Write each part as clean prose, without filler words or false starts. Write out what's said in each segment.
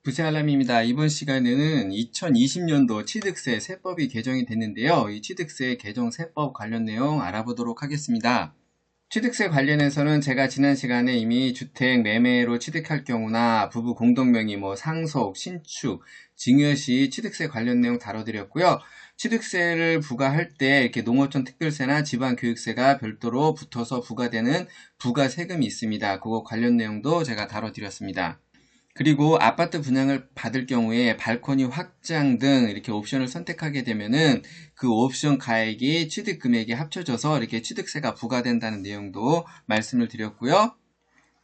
부세알람입니다. 이번 시간에는 2020년도 취득세 세법이 개정이 됐는데요. 이 취득세 개정 세법 관련 내용 알아보도록 하겠습니다. 취득세 관련해서는 제가 지난 시간에 이미 주택 매매로 취득할 경우나 부부 공동명의, 상속, 신축, 증여시 취득세 관련 내용 다뤄드렸고요. 취득세를 부과할 때 이렇게 농어촌 특별세나 지방교육세가 별도로 붙어서 부과되는 부가세금이 있습니다. 그거 관련 내용도 제가 다뤄드렸습니다. 그리고 아파트 분양을 받을 경우에 발코니 확장 등 이렇게 옵션을 선택하게 되면은 그 옵션 가액이 취득 금액에 합쳐져서 이렇게 취득세가 부과된다는 내용도 말씀을 드렸고요.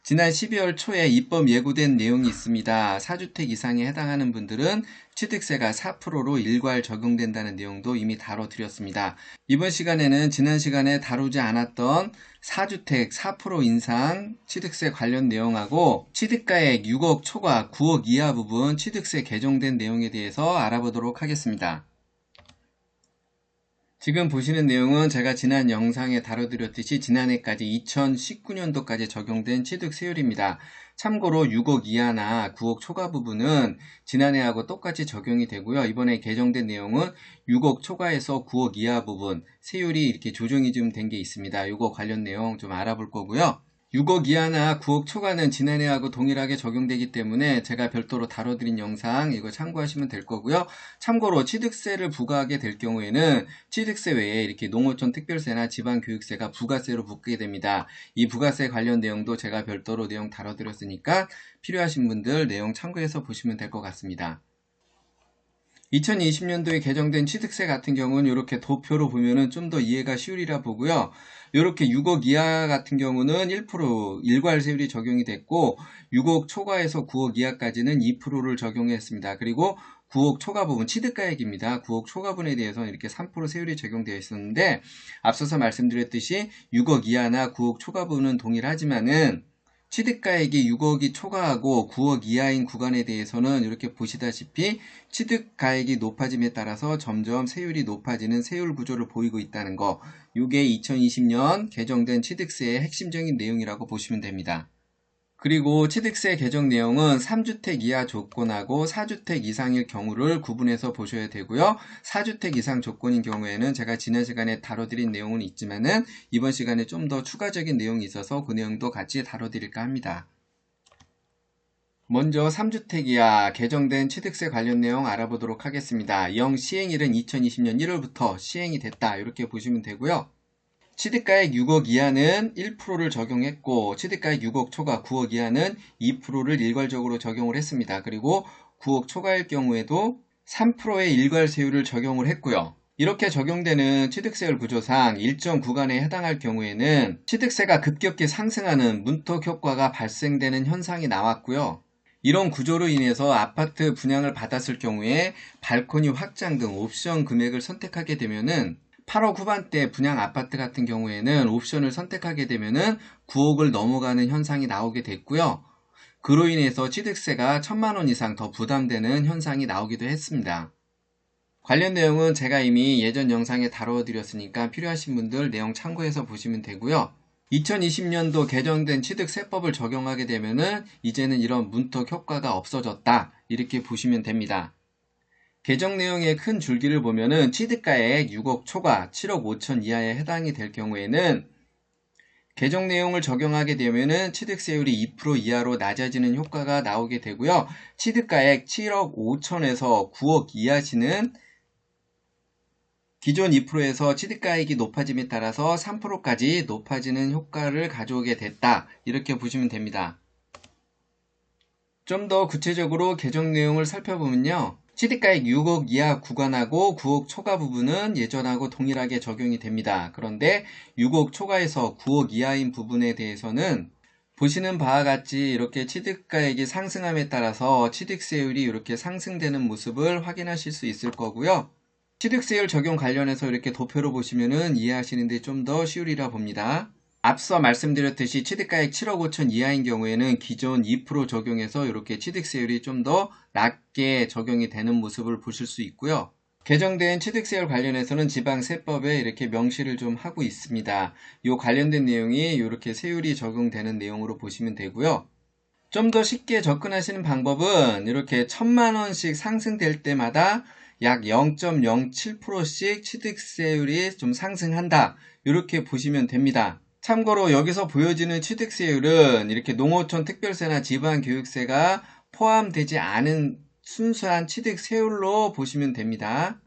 지난 12월 초에 입법 예고된 내용이 있습니다. 4주택 이상에 해당하는 분들은 취득세가 4%로 일괄 적용된다는 내용도 이미 다뤄드렸습니다. 이번 시간에는 지난 시간에 다루지 않았던 4주택 4% 인상 취득세 관련 내용하고 취득가액 6억 초과 9억 이하 부분 취득세 개정된 내용에 대해서 알아보도록 하겠습니다. 지금 보시는 내용은 제가 지난 영상에 다뤄드렸듯이 지난해까지 2019년도까지 적용된 취득세율입니다. 참고로 6억 이하나 9억 초과 부분은 지난해하고 똑같이 적용이 되고요. 이번에 개정된 내용은 6억 초과에서 9억 이하 부분 세율이 이렇게 조정이 좀 된 게 있습니다. 이거 관련 내용 좀 알아볼 거고요. 6억 이하나 9억 초과는 지난해하고 동일하게 적용되기 때문에 제가 별도로 다뤄드린 영상 이거 참고하시면 될 거고요. 참고로 취득세를 부과하게 될 경우에는 취득세 외에 이렇게 농어촌 특별세나 지방교육세가 부가세로 붙게 됩니다. 이 부가세 관련 내용도 제가 별도로 내용 다뤄드렸으니까 필요하신 분들 내용 참고해서 보시면 될 것 같습니다. 2020년도에 개정된 취득세 같은 경우는 이렇게 도표로 보면은 좀 더 이해가 쉬우리라 보고요. 이렇게 6억 이하 같은 경우는 1% 일괄세율이 적용이 됐고 6억 초과에서 9억 이하까지는 2%를 적용했습니다. 그리고 9억 초과 부분 취득가액입니다. 9억 초과 부분에 대해서는 이렇게 3% 세율이 적용되어 있었는데 앞서서 말씀드렸듯이 6억 이하나 9억 초과 부분은 동일하지만은 취득가액이 6억이 초과하고 9억 이하인 구간에 대해서는 이렇게 보시다시피 취득가액이 높아짐에 따라서 점점 세율이 높아지는 세율 구조를 보이고 있다는 거, 이게 2020년 개정된 취득세의 핵심적인 내용이라고 보시면 됩니다. 그리고 취득세 개정 내용은 3주택 이하 조건하고 4주택 이상일 경우를 구분해서 보셔야 되고요. 4주택 이상 조건인 경우에는 제가 지난 시간에 다뤄드린 내용은 있지만은 이번 시간에 좀 더 추가적인 내용이 있어서 그 내용도 같이 다뤄드릴까 합니다. 먼저 3주택 이하 개정된 취득세 관련 내용 알아보도록 하겠습니다. 시행일은 2020년 1월부터 시행이 됐다 이렇게 보시면 되고요. 취득가액 6억 이하는 1%를 적용했고 취득가액 6억 초과 9억 이하는 2%를 일괄적으로 적용을 했습니다. 그리고 9억 초과일 경우에도 3%의 일괄세율을 적용을 했고요. 이렇게 적용되는 취득세율 구조상 일정 구간에 해당할 경우에는 취득세가 급격히 상승하는 문턱 효과가 발생되는 현상이 나왔고요. 이런 구조로 인해서 아파트 분양을 받았을 경우에 발코니 확장 등 옵션 금액을 선택하게 되면은 8억 후반대 분양 아파트 같은 경우에는 옵션을 선택하게 되면은 9억을 넘어가는 현상이 나오게 됐고요. 그로 인해서 취득세가 1,000만 원 이상 더 부담되는 현상이 나오기도 했습니다. 관련 내용은 제가 이미 예전 영상에 다뤄드렸으니까 필요하신 분들 내용 참고해서 보시면 되고요. 2020년도 개정된 취득세법을 적용하게 되면은 이제는 이런 문턱 효과가 없어졌다 이렇게 보시면 됩니다. 개정 내용의 큰 줄기를 보면은 취득가액 6억 초과 7억 5천 이하에 해당이 될 경우에는 개정 내용을 적용하게 되면은 취득세율이 2% 이하로 낮아지는 효과가 나오게 되고요. 취득가액 7억 5천에서 9억 이하시는 기존 2%에서 취득가액이 높아짐에 따라서 3%까지 높아지는 효과를 가져오게 됐다 이렇게 보시면 됩니다. 좀 더 구체적으로 개정 내용을 살펴보면요. 취득가액 6억 이하 구간하고 9억 초과 부분은 예전하고 동일하게 적용이 됩니다. 그런데 6억 초과에서 9억 이하인 부분에 대해서는 보시는 바와 같이 이렇게 취득가액이 상승함에 따라서 취득세율이 이렇게 상승되는 모습을 확인하실 수 있을 거고요. 취득세율 적용 관련해서 이렇게 도표로 보시면은 이해하시는데 좀 더 쉬우리라 봅니다. 앞서 말씀드렸듯이 취득가액 7억 5천 이하인 경우에는 기존 2% 적용해서 이렇게 취득세율이 좀 더 낮게 적용이 되는 모습을 보실 수 있고요. 개정된 취득세율 관련해서는 지방세법에 이렇게 명시를 좀 하고 있습니다. 이 관련된 내용이 이렇게 세율이 적용되는 내용으로 보시면 되고요. 좀 더 쉽게 접근하시는 방법은 이렇게 1000만원씩 상승될 때마다 약 0.07%씩 취득세율이 좀 상승한다. 이렇게 보시면 됩니다. 참고로 여기서 보여지는 취득세율은 이렇게 농어촌 특별세나 지방교육세가 포함되지 않은 순수한 취득세율로 보시면 됩니다.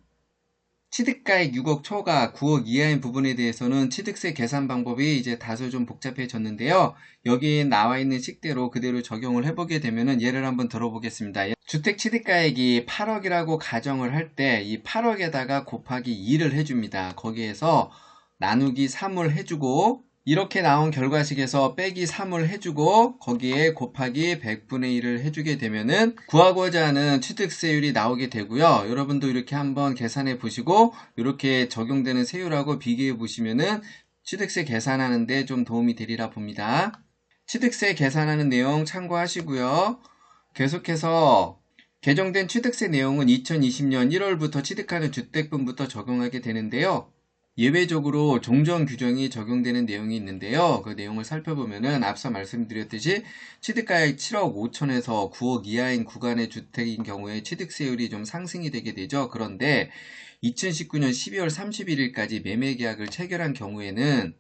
취득가액 6억 초과 9억 이하인 부분에 대해서는 취득세 계산 방법이 이제 다소 좀 복잡해졌는데요. 여기 나와 있는 식대로 그대로 적용을 해보게 되면은 예를 한번 들어보겠습니다. 주택 취득가액이 8억이라고 가정을 할 때 이 8억에다가 곱하기 2를 해줍니다. 거기에서 나누기 3을 해주고 이렇게 나온 결과식에서 빼기 3을 해주고 거기에 곱하기 100분의 1을 해주게 되면은 구하고자 하는 취득세율이 나오게 되고요. 여러분도 이렇게 한번 계산해 보시고 이렇게 적용되는 세율하고 비교해 보시면은 취득세 계산하는 데 좀 도움이 되리라 봅니다. 취득세 계산하는 내용 참고하시고요. 계속해서 개정된 취득세 내용은 2020년 1월부터 취득하는 주택분부터 적용하게 되는데요. 예외적으로 종전 규정이 적용되는 내용이 있는데요. 그 내용을 살펴보면은 앞서 말씀드렸듯이 취득가액 7억 5천에서 9억 이하인 구간의 주택인 경우에 취득세율이 좀 상승이 되게 되죠. 그런데 2019년 12월 31일까지 매매계약을 체결한 경우에는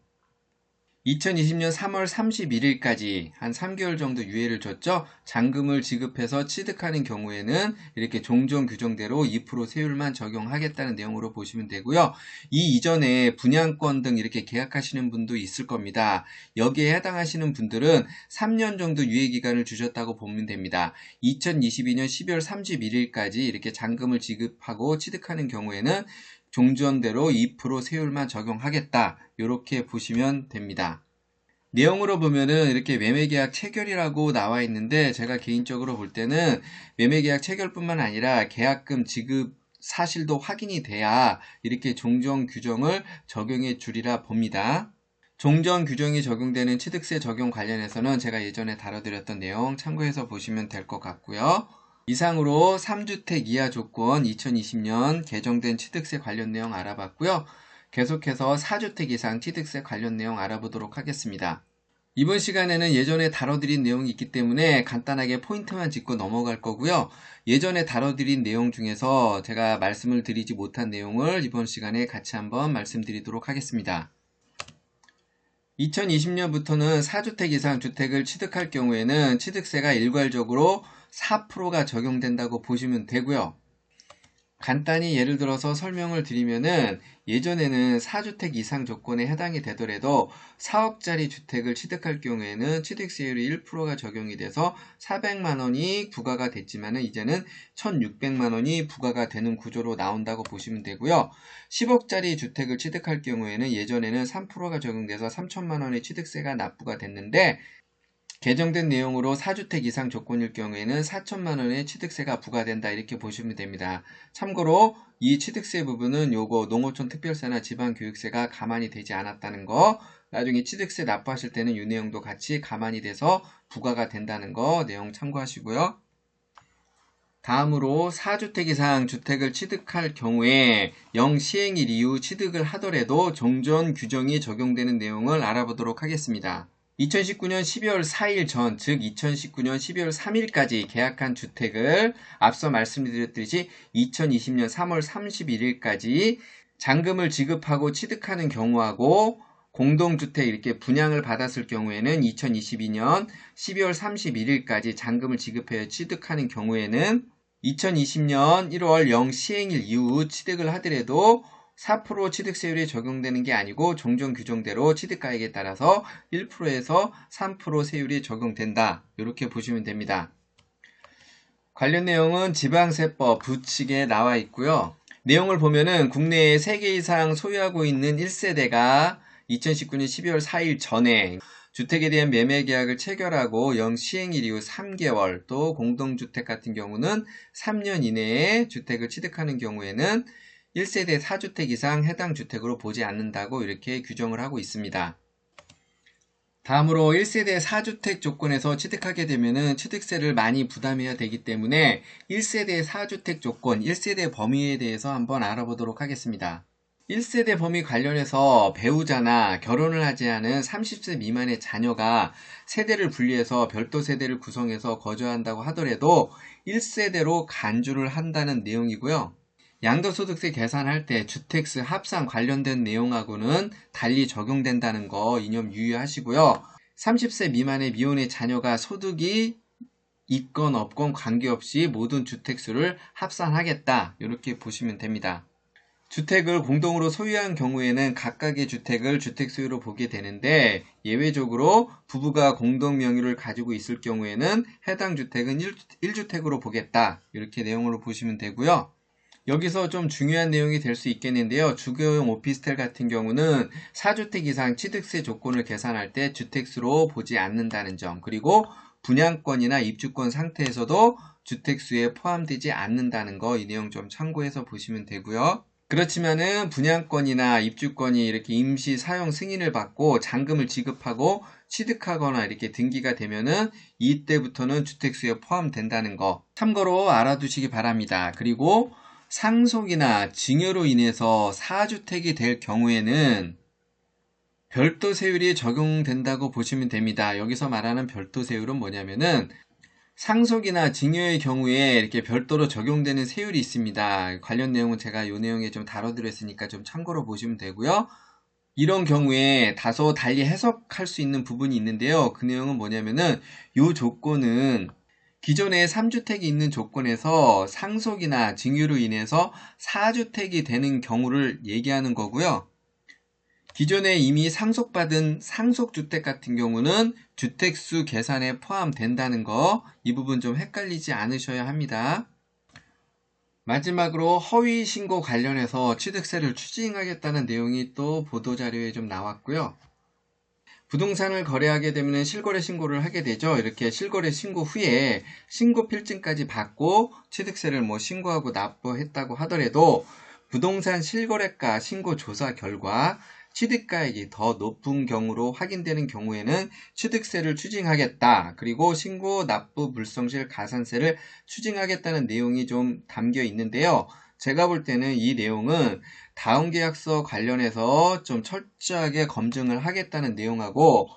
2020년 3월 31일까지 한 3개월 정도 유예를 줬죠. 잔금을 지급해서 취득하는 경우에는 이렇게 종전 규정대로 2% 세율만 적용하겠다는 내용으로 보시면 되고요. 이 이전에 분양권 등 이렇게 계약하시는 분도 있을 겁니다. 여기에 해당하시는 분들은 3년 정도 유예 기간을 주셨다고 보면 됩니다. 2022년 12월 31일까지 이렇게 잔금을 지급하고 취득하는 경우에는 종전대로 2% 세율만 적용하겠다. 이렇게 보시면 됩니다. 내용으로 보면은 이렇게 매매계약 체결이라고 나와 있는데 제가 개인적으로 볼 때는 매매계약 체결뿐만 아니라 계약금 지급 사실도 확인이 돼야 이렇게 종전 규정을 적용해 주리라 봅니다. 종전 규정이 적용되는 취득세 적용 관련해서는 제가 예전에 다뤄드렸던 내용 참고해서 보시면 될 것 같고요. 이상으로 3주택 이하 조건 2020년 개정된 취득세 관련 내용 알아봤고요. 계속해서 4주택 이상 취득세 관련 내용 알아보도록 하겠습니다. 이번 시간에는 예전에 다뤄드린 내용이 있기 때문에 간단하게 포인트만 짚고 넘어갈 거고요. 예전에 다뤄드린 내용 중에서 제가 말씀을 드리지 못한 내용을 이번 시간에 같이 한번 말씀드리도록 하겠습니다. 2020년부터는 4주택 이상 주택을 취득할 경우에는 취득세가 일괄적으로 4%가 적용된다고 보시면 되고요. 간단히 예를 들어서 설명을 드리면은 예전에는 4주택 이상 조건에 해당이 되더라도 4억짜리 주택을 취득할 경우에는 취득세율이 1%가 적용이 돼서 400만원이 부과가 됐지만은 이제는 1600만원이 부과가 되는 구조로 나온다고 보시면 되고요. 10억짜리 주택을 취득할 경우에는 예전에는 3%가 적용돼서 3000만원의 취득세가 납부가 됐는데 개정된 내용으로 4주택 이상 조건일 경우에는 4천만원의 취득세가 부과된다 이렇게 보시면 됩니다. 참고로 이 취득세 부분은 요거 농어촌 특별세나 지방교육세가 가만히 되지 않았다는 거, 나중에 취득세 납부하실 때는 이 내용도 같이 가만히 돼서 부과가 된다는 거 내용 참고하시고요. 다음으로 4주택 이상 주택을 취득할 경우에 영시행일 이후 취득을 하더라도 종전 규정이 적용되는 내용을 알아보도록 하겠습니다. 2019년 12월 4일 전, 즉 2019년 12월 3일까지 계약한 주택을 앞서 말씀드렸듯이 2020년 3월 31일까지 잔금을 지급하고 취득하는 경우하고 공동주택 이렇게 분양을 받았을 경우에는 2022년 12월 31일까지 잔금을 지급해 취득하는 경우에는 2020년 1월 0 시행일 이후 취득을 하더라도 4% 취득세율이 적용되는 게 아니고 종전 규정대로 취득가액에 따라서 1%에서 3% 세율이 적용된다. 이렇게 보시면 됩니다. 관련 내용은 지방세법 부칙에 나와 있고요. 내용을 보면은 국내에 3개 이상 소유하고 있는 1세대가 2019년 12월 4일 전에 주택에 대한 매매계약을 체결하고 영시행일 이후 3개월 또 공동주택 같은 경우는 3년 이내에 주택을 취득하는 경우에는 1세대 4주택 이상 해당 주택으로 보지 않는다고 이렇게 규정을 하고 있습니다. 다음으로 1세대 4주택 조건에서 취득하게 되면은 취득세를 많이 부담해야 되기 때문에 1세대 4주택 조건, 1세대 범위에 대해서 한번 알아보도록 하겠습니다. 1세대 범위 관련해서 배우자나 결혼을 하지 않은 30세 미만의 자녀가 세대를 분리해서 별도 세대를 구성해서 거주한다고 하더라도 1세대로 간주를 한다는 내용이고요. 양도소득세 계산할 때 주택수 합산 관련된 내용하고는 달리 적용된다는 거 이념 유의하시고요. 30세 미만의 미혼의 자녀가 소득이 있건 없건 관계없이 모든 주택수를 합산하겠다, 이렇게 보시면 됩니다. 주택을 공동으로 소유한 경우에는 각각의 주택을 주택수요로 보게 되는데, 예외적으로 부부가 공동 명의를 가지고 있을 경우에는 해당 주택은 1주택으로 보겠다, 이렇게 내용으로 보시면 되고요. 여기서 좀 중요한 내용이 될 수 있겠는데요. 주거용 오피스텔 같은 경우는 4주택 이상 취득세 조건을 계산할 때 주택수로 보지 않는다는 점, 그리고 분양권이나 입주권 상태에서도 주택수에 포함되지 않는다는 거, 이 내용 좀 참고해서 보시면 되고요. 그렇지만은 분양권이나 입주권이 이렇게 임시 사용 승인을 받고 잔금을 지급하고 취득하거나 이렇게 등기가 되면은 이때부터는 주택수에 포함된다는 거 참고로 알아두시기 바랍니다. 그리고 상속이나 증여로 인해서 4주택이 될 경우에는 별도 세율이 적용된다고 보시면 됩니다. 여기서 말하는 별도 세율은 뭐냐면은 상속이나 증여의 경우에 이렇게 별도로 적용되는 세율이 있습니다. 관련 내용은 제가 이 내용에 좀 다뤄드렸으니까 좀 참고로 보시면 되고요. 이런 경우에 다소 달리 해석할 수 있는 부분이 있는데요. 그 내용은 뭐냐면은 이 조건은 기존에 3주택이 있는 조건에서 상속이나 증여로 인해서 4주택이 되는 경우를 얘기하는 거고요. 기존에 이미 상속받은 상속주택 같은 경우는 주택수 계산에 포함된다는 거, 이 부분 좀 헷갈리지 않으셔야 합니다. 마지막으로 허위신고 관련해서 취득세를 추징하겠다는 내용이 또 보도자료에 좀 나왔고요. 부동산을 거래하게 되면 실거래 신고를 하게 되죠. 이렇게 실거래 신고 후에 신고 필증까지 받고 취득세를 신고하고 납부했다고 하더라도 부동산 실거래가 신고 조사 결과 취득가액이 더 높은 경우로 확인되는 경우에는 취득세를 추징하겠다. 그리고 신고 납부 불성실 가산세를 추징하겠다는 내용이 좀 담겨 있는데요. 제가 볼 때는 이 내용은 다운계약서 관련해서 좀 철저하게 검증을 하겠다는 내용하고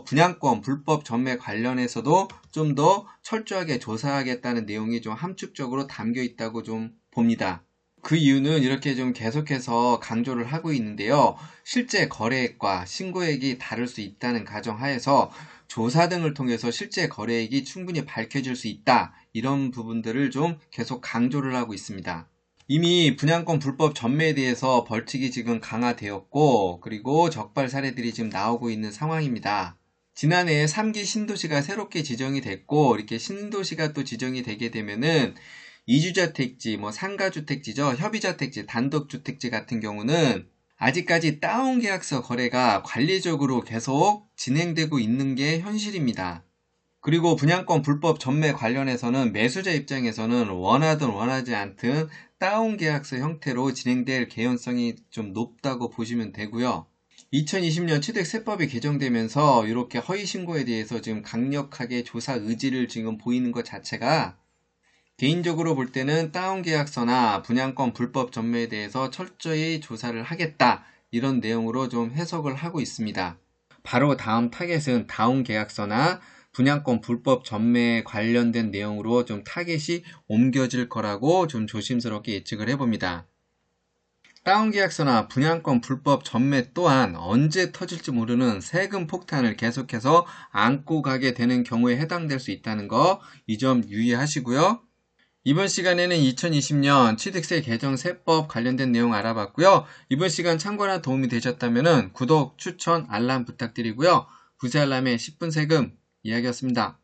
분양권 불법 전매 관련해서도 좀 더 철저하게 조사하겠다는 내용이 좀 함축적으로 담겨 있다고 좀 봅니다. 그 이유는 이렇게 좀 계속해서 강조를 하고 있는데요. 실제 거래액과 신고액이 다를 수 있다는 가정하에서 조사 등을 통해서 실제 거래액이 충분히 밝혀질 수 있다. 이런 부분들을 좀 계속 강조를 하고 있습니다. 이미 분양권 불법 전매에 대해서 벌칙이 지금 강화되었고, 그리고 적발 사례들이 지금 나오고 있는 상황입니다. 지난해 3기 신도시가 새롭게 지정이 됐고, 이렇게 신도시가 또 지정이 되게 되면은 이주자택지, 상가주택지죠. 협의자택지, 단독주택지 같은 경우는 아직까지 다운계약서 거래가 관리적으로 계속 진행되고 있는 게 현실입니다. 그리고 분양권 불법 전매 관련해서는 매수자 입장에서는 원하든 원하지 않든 다운계약서 형태로 진행될 개연성이 좀 높다고 보시면 되고요. 2020년 취득세법이 개정되면서 이렇게 허위신고에 대해서 지금 강력하게 조사 의지를 지금 보이는 것 자체가 개인적으로 볼 때는 다운계약서나 분양권 불법 전매에 대해서 철저히 조사를 하겠다, 이런 내용으로 좀 해석을 하고 있습니다. 바로 다음 타겟은 다운계약서나 분양권 불법 전매에 관련된 내용으로 좀 타겟이 옮겨질 거라고 좀 조심스럽게 예측을 해봅니다. 다운계약서나 분양권 불법 전매 또한 언제 터질지 모르는 세금 폭탄을 계속해서 안고 가게 되는 경우에 해당될 수 있다는 거, 이 점 유의하시고요. 이번 시간에는 2020년 취득세 개정 세법 관련된 내용 알아봤고요. 이번 시간 참고나 도움이 되셨다면 구독, 추천, 알람 부탁드리고요. 부세 알람의 10분 세금 이야기였습니다.